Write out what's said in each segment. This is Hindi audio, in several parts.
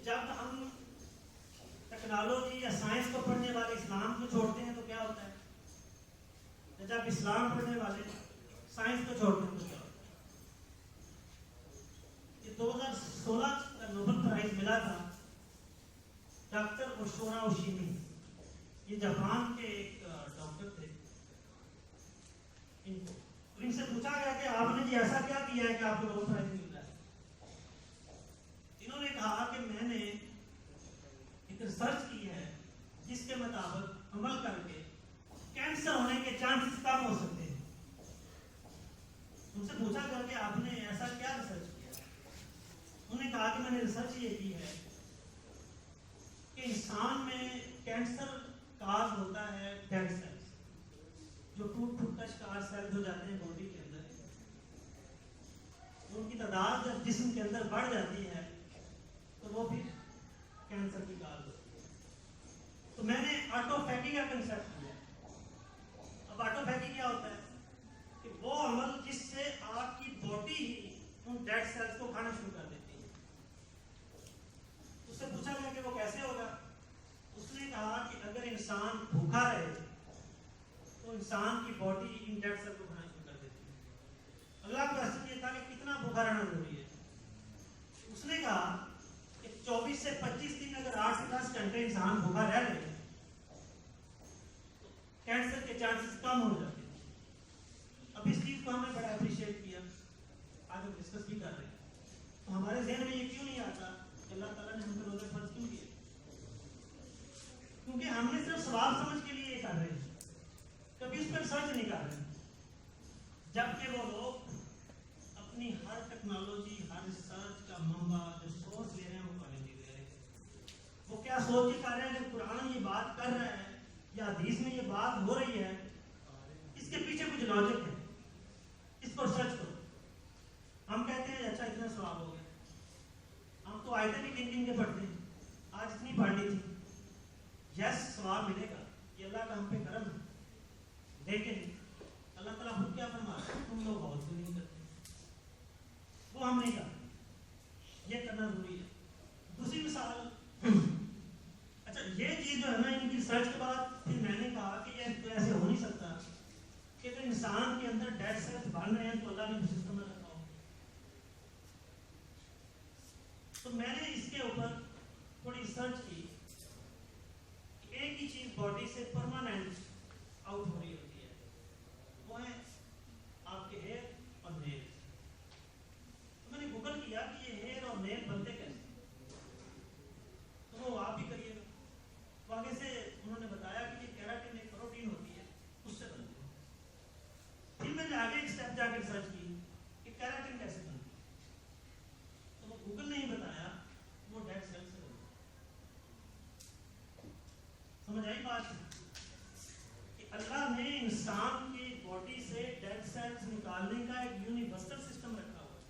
जब हम टेक्नोलॉजी या साइंस को पढ़ने वाले इस्लाम को छोड़ते हैं तो क्या होता है, जब इस्लाम पढ़ने वाले साइंस को छोड़ते हैं तो क्या होता है। ये 2016 का नोबेल प्राइज मिला था डॉक्टर ओशोरा ओशिमी। ये जापान के एक डॉक्टर थे। इनसे पूछा गया कि आपने जी ऐसा क्या किया है कि आपको नोबेल प्राइज मिल रहा है। इन्होंने कहा कि मैंने एक रिसर्च की है जिसके मुताबिक अमल करके कैंसर होने के चांसेस कम हो सकते हैं। उनसे पूछा गया कि आपने ऐसा क्या रिसर्च किया। उन्होंने कहा कि मैंने रिसर्च ये की है कि इंसान में कैंसर काज होता है डेड सेल्स, जो टूट कर स्कार सेल्स हो जाते हैं बॉडी के अंदर। उनकी तादाद जब जिस्म के अंदर बढ़ जाती है तो वो फिर कैंसर की काज होती है। तो मैंने ऑटोफैगी का कंसेप्ट किया। अब ऑटोफैगी क्या होता है कि वो अमल जिससे आपकी बॉडी ही उन डेड सेल्स को खाना शुरू कर देती है। उससे पूछा गया कि वो कैसे होगा। उसने कहा कि अगर इंसान भूखा रहे तो इंसान की बॉडी इन डेड सेल को खाना शुरू कर देती है। अगला क्वेश्चन ये था कि कितना भूखा रहना जरूरी है। उसने कहा कि 24 से 25 दिन अगर 8 से 10 घंटे इंसान भूखा रह ले तो कैंसर के चांसेस कम हो जाते हैं। अब इस चीज को हमने बड़ा अप्रिशिएट किया, आज हम डिस्कस भी कर रहे हैं। तो हमारे जहन में ये क्यों नहीं आता कि अल्लाह ताला ने हम पर रोजे फर्ज क्यों किए? क्योंकि हमने सिर्फ सवाल समझ के लिए ये कर रहे हैं, कभी उस पर सर्च नहीं कर रहे। जबकि वो लोग अपनी हर टेक्नोलॉजी, हर रिसर्च का मंबा जो सोर्स ले रहे हैं वो कॉलेज दे रहे हैं। वो क्या सोच के कर रहे हैं कि कुरान ये बात कर रहा है या हदीस में ये बात हो रही है, इसके पीछे कुछ लॉजिक है, इसको सर्च करो। हम कहते हैं अच्छा इतना सवाब हो गया, हम तो आयतें भी किन के पढ़ते हैं, आज इतनी पढ़ ली थी, यस सवाब मिलेगा, ये अल्लाह का हम पे करम है। लेकिन अल्लाह ताला खुद क्या फरमा रहा है, तुम लोग बहुत नहीं करते, वो हम नहीं करते, ये करना जरूरी है। दूसरी मिसाल, अच्छा ये चीज जो है ना, इनकी रिसर्च के बाद फिर मैंने कहा कि ये तो ऐसे हो नहीं सकता कि तो इंसान के अंदर डेड सेल्स बन रहे हैं तो अल्लाह ने सिस्टम में रखा हो। तो मैंने इसके ऊपर थोड़ी रिसर्च की। एक ही चीज बॉडी से परमानेंट आउट हो रही होती है, वो है आपके हेयर और नेल। तो मैंने गूगल किया कि ये हेयर और नेल बनते कैसे, तो वो आप भी करिएगा। तो आगे से उन्होंने बताया कि ये केराटिन एक प्रोटीन होती है, उससे बनती है। फिर मैंने आगे एक स्टेप जाकर रिसर्च की कि केराटिन कैसे बनती है, तो वो गूगल ने ही बताया वो डेड सेल से बनती है। समझ आई बात कि अल्लाह ने इंसान की बॉडी से डेड सेल्स निकालने का एक यूनिवर्सल सिस्टम रखा हुआ है।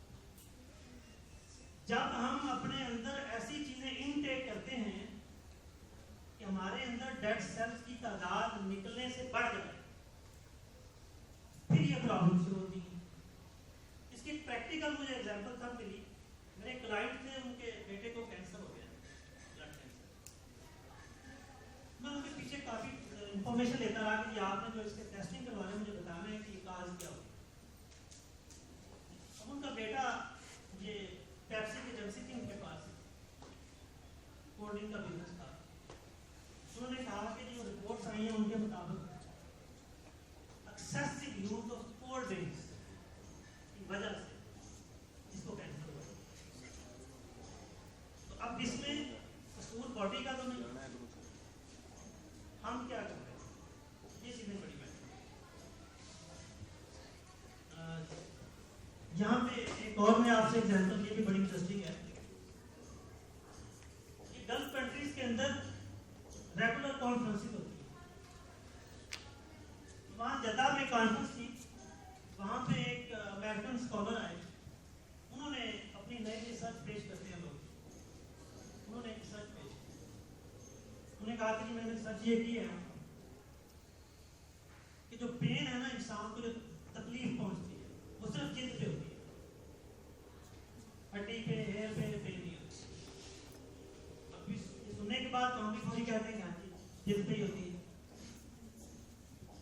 जब हम अपने अंदर ऐसी चीजें इनटेक करते हैं कि हमारे अंदर डेड सेल्स की तादाद निकलने से बढ़ जाए, फिर ये प्रॉब्लम शुरू होती है। इसकी प्रैक्टिकल मुझे एग्जांपल तब मिली, मेरे क्लाइंट थे, उनके बेटे को कैंसर हो गया, ब्लड कैंसर। मैं उनके पीछे काफी इंफॉर्मेशन लेता रहा कि आपने जो इसके टेस्टिंग करवाने मुझे बताना है कि काज क्या हो। अब उनका बेटा ये पेप्सी की एजेंसी थी उनके पास, कोल्ड ड्रिंक का बिजनेस था। उन्होंने कहा कि जो रिपोर्ट्स आई हैं उनके मुताबिक excessive use of cold drinks की वजह से इसको कैंसर हुआ। तो अब इसमें कसूर बॉडी का तो नहीं, हम क्या कर रहे हैं, ये चीजें बड़ी बात है। यहाँ पे एक और मैं आपसे एग्जांपल, ये भी बड़ी इंटरेस्टिंग है। ये गल्फ कंट्रीज के अंदर रेगुलर कॉन्फ्रेंसिंग होती है। वहाँ जद्दा में कॉन्फ्रेंस थी, वहाँ पे एक अमेरिकन स्कॉलर आए, उन्होंने अपनी नई रिसर्च पेश करते हैं लोग। उन्होंने एक रिसर्च पेश, उन्होंने कहा कि मैंने रिसर्च ये की है कि जो पेन है ना इंसान को, जो तकलीफ पहुंचती है वो सिर्फ जिल्द पे होती है, हड्डी पे, हेयर पे पेन नहीं होती। जिद पे ही होती है।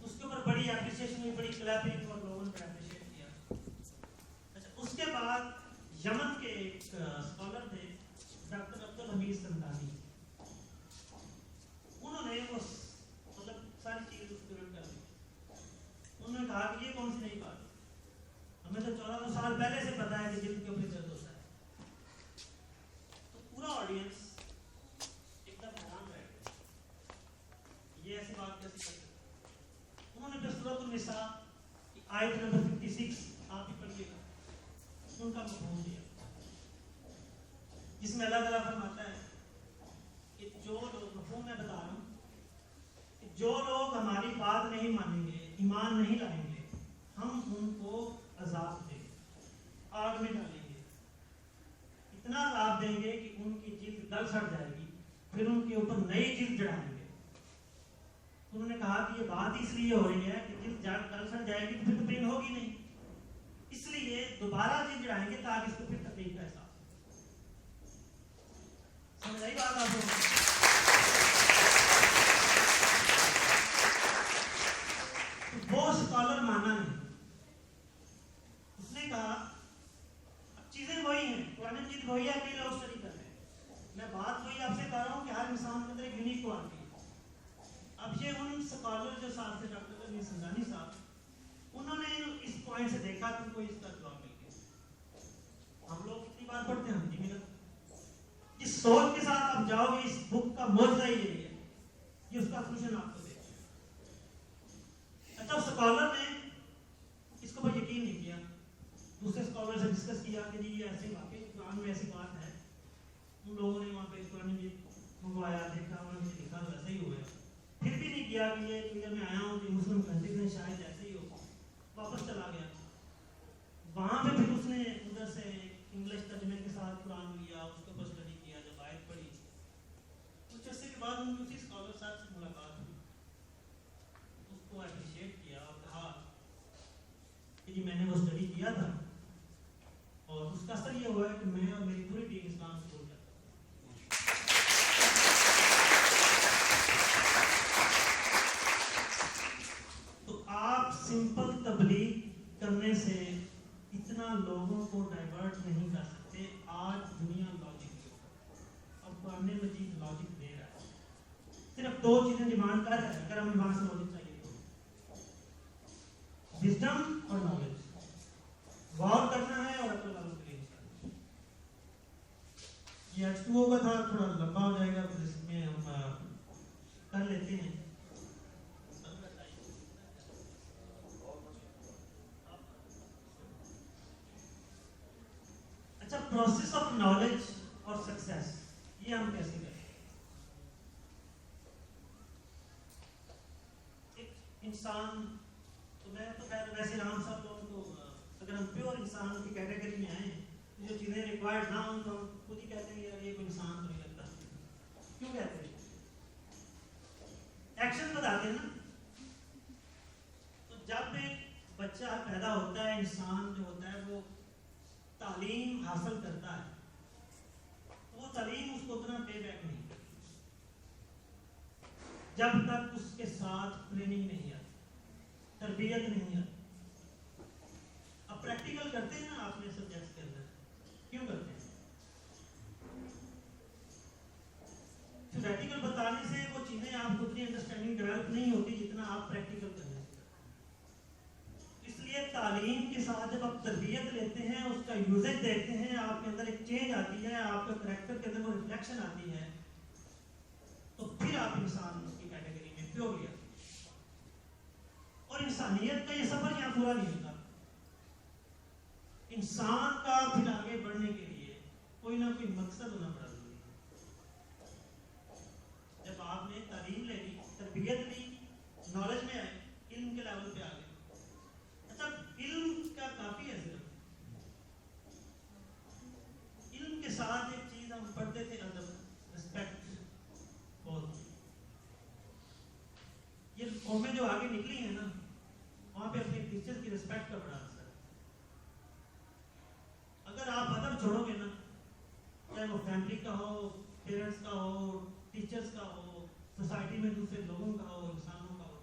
उसके ऊपर बड़ी एप्रिसिएशन हुई, बड़ी क्लैपिंग और लोगों ने एप्रिशिएट किया। अच्छा, उसके बाद यमन के एक स्कॉलर थे डॉक्टर अब्दुल हमीद संदानी, उन्होंने वो मतलब सारी चीज उसको कर दी। उन्होंने कहा कि ये कौन सी नई बात, हमें तो 1400 साल पहले से पता है कि जिल्द के ऊपर दर्द होता है। तो पूरा ऑडियंस एकदम हैरान रह गया, ये ऐसी बात कैसे कर सकते। उन्होंने फिर सूरह निसा की आयत नंबर 56 आप ही पढ़िएगा, उनका मफ़हूम दिया, जिसमें अल्लाह ताला फरमाता है कि जो लोग, मफ़हूम मैं बता रहा हूँ, कि जो लोग हमारी बात नहीं मानेंगे, ईमान नहीं लाएंगे, हम उनको अजाब देंगे, आग में डालेंगे, इतना अजाब देंगे कि उनकी जिल्द गल सड़ जाएगी, फिर उनके ऊपर नई जिल्द जड़ाएंगे। उन्होंने कहा कि ये बात इसलिए हो रही है कि जिल्द गल सड़ जाएगी तो फिर तो पेन होगी नहीं, इसलिए दोबारा जिल्द जड़ाएंगे ताकि इसको फिर तकलीफ का एहसास हो। समझ आई बात आपको? वो स्कॉलर माना नहीं, उसने कहा अब चीजें वही हैं, पुरानी चीज वही है, कई लोग स्टडी कर रहे हैं, मैं बात वही आपसे कर रहा हूँ कि हर इंसान के अंदर एक यूनिक क्वालिटी है। अब ये उन स्कॉलर जो साथ थे डॉक्टर अमीर संदानी साहब, उन्होंने इस पॉइंट से देखा कि कोई इसका जवाब मिल गया। हम लोग कितनी बार पढ़ते हैं, नहीं मिला। जिस सोच के साथ आप जाओगे, इस बुक का मौजूदा ही यही है, ये उसका सोल्यूशन आपको देगा। अच्छा, स्कॉलर ने इसको पर यकीन नहीं किया, दूसरे स्कॉलर से डिस्कस किया कि जी ऐसे वाकई कुरान में ऐसी बात है। उन लोगों ने वहाँ पे कुरान में मंगवाया, देखा, उन्होंने लिखा तो ऐसा ही हुआ, फिर भी नहीं किया कि ये क्लियर में आया हूँ कि मुस्लिम कंट्री में शायद ऐसे ही हो, वापस चला गया। वहाँ पे फिर उसने उधर से इंग्लिश तर्जमे के साथ कुरान लिया, उसके ऊपर स्टडी किया, जब आयत पढ़ी, कुछ अर्से के बाद उनकी उसी स्कॉलर साहब से मुलाकात हुई, उसको अप्रिशिएट किया और कहा कि जी मैंने वो स्टडी किया था और उसका असर ये हुआ है कि मैं और मेरी पूरी टीम इस्लाम से जुड़ जाता हूँ। तो आप सिंपल तबलीग करने से इतना लोगों को डाइवर्ट नहीं कर सकते। आज दुनिया लॉजिक के ऊपर, अब कुरान मजीद लॉजिक दे रहा है, सिर्फ दो चीजें डिमांड कर रहा है, अगर हमें वहां से लॉजिक चाहिए तो विजडम और नॉलेज, गौर करना है और अकल वालों के लिए करना है। ये H2O का था, थोड़ा लंबा हो जाएगा, तो इसमें हम कर लेते हैं। अच्छा, प्रोसेस ऑफ नॉलेज और सक्सेस, ये हम कैसे करें? एक इंसान, तो मैं तो खैर वैसे आम सब लोगों को, अगर हम प्योर इंसान की कैटेगरी में आए, जो चीजें रिक्वायर्ड ना हो तो हम खुद ही कहते हैं यार ये कोई इंसान तो नहीं लगता। क्यों कहते हैं? एक्शन बताते हैं ना। तो जब एक बच्चा पैदा होता है, इंसान जो होता है वो तालीम हासिल करता है, तो वो तालीम उसको उतना पे बैक नहीं करती जब तक उसके साथ ट्रेनिंग नहीं आती, तरबियत नहीं आती। अब प्रैक्टिकल करते हैं ना आपने सब्जेक्ट्स के अंदर, क्यों करते हैं? प्रैक्टिकल बताने से वो चीजें आपको उतनी अंडरस्टैंडिंग डेवलप नहीं होती जितना आप प्रैक्टिकल करने से। इसलिए तालीम के साथ जब आप तरबियत लेते हैं, उसका यूजेज देखते हैं, आपके अंदर एक चेंज आती है, आपके करैक्टर के अंदर वो रिफ्लेक्शन आती है, तो फिर आप इंसान उसकी कैटेगरी में प्योर लिया। और इंसानियत का ये सफर यहाँ पूरा नहीं होता। इंसान का फिर आगे बढ़ने के लिए कोई ना कोई मकसद होना बड़ा जरूरी है। जब आपने तालीम ले ली, तरबियत ली, नॉलेज में आए, इल्म के लेवल पे आ गए, अच्छा इल्म का काफी है सिर्फ, इल्म के साथ एक चीज हम पढ़ते थे, अदब, रिस्पेक्ट। बहुत ये कौमें जो आगे निकली है ना, वहां पे अपने टीचर्स की रिस्पेक्ट का बड़ा असर है। अगर आप अदब छोड़ोगे ना, चाहे वो फैमिली का हो, पेरेंट्स का हो, टीचर्स का हो, सोसाइटी में दूसरे लोगों का हो, इंसानों का हो,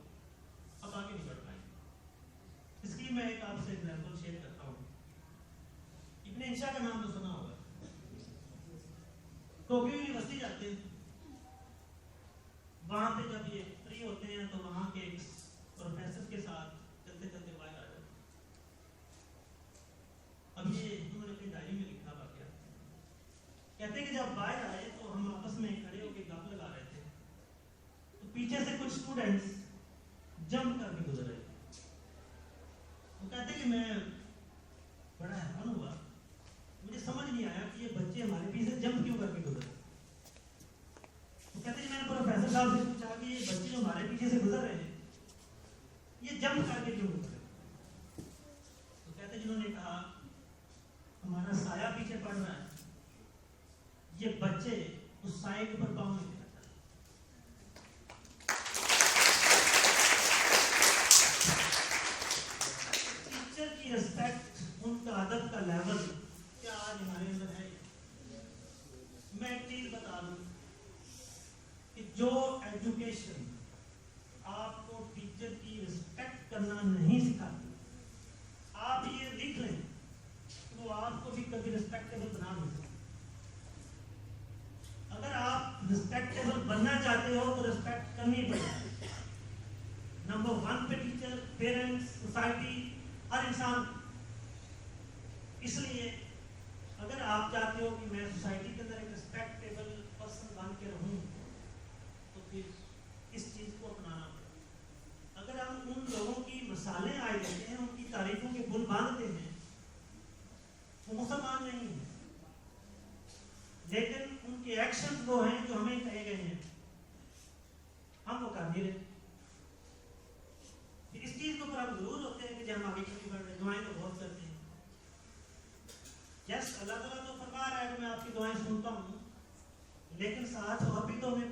आप आगे नहीं बढ़ पाएंगे। इसकी मैं एक आपसे एग्जाम्पल शेयर करता हूँ। इब्न इंशा का नाम तो सुना होगा। टोक्यो यूनिवर्सिटी जाते हैं, वहां पे जब ये फ्री होते हैं तो वहां के प्रोफेसर के साथ चलते चलते बाहर आ जाते हैं। अब ये उन्होंने अपनी डायरी में लिखा वाकया, कहते हैं कि जब बाहर आए तो हम आपस में खड़े होकर गप लगा रहे थे, तो पीछे से कुछ स्टूडेंट्स जंप करके गुजर रहे थे। वो कहते हैं कि मैं बड़ा हैरान हुआ, मुझे समझ नहीं आया कि ये बच्चे हमारे पीछे जंप क्यों करके गुजर रहे। तो कहते हैं मैंने प्रोफेसर साहब से पूछा कि ये बच्चे जो हमारे पीछे से गुजर रहे हैं ये जंप करके क्यों गुजर रहे। तो कहते जिन्होंने कहा हमारा साया पीछे पड़ रहा है, ये बच्चे उस साए के ऊपर पाँव नहीं रखता। टीचर की रिस्पेक्ट, उनका अदब का लेवल क्या आज हमारे अंदर है? मैं एक चीज बता दूं कि जो एजुकेशन आपको टीचर की रिस्पेक्ट करना नहीं सिखाती, आप ये लिख लें तो आपको भी कभी रिस्पेक्टेबल बना नहीं सकते। अगर आप रिस्पेक्टेबल बनना चाहते हो तो रिस्पेक्ट करनी पड़ेगी। नंबर 1 पे टीचर, पेरेंट्स, सोसाइटी, हर इंसान। इसलिए अगर आप चाहते हो कि मैं सोसाइटी के अंदर एक रिस्पेक्टेबल पर्सन बन के रहूं तो फिर इस चीज को अपनाना पड़ेगा। अगर हम उन लोगों की मिसालें आए देते हैं, उनकी तारीफों के बुल बांधते हैं, वो मुसलमान नहीं है, लेकिन उनके एक्शन वो हैं जो हमें कहे गए हैं, हम वो कर नहीं रहे। इस चीज के ऊपर हम जरूर होते हैं कि जब हम आगे क्यों बढ़ रहे, दुआएं तो बहुत करते हैं। यस, अल्लाह ताला तो फरमा रहा है कि मैं आपकी दुआएं सुनता हूँ, लेकिन साथ और भी तो हमें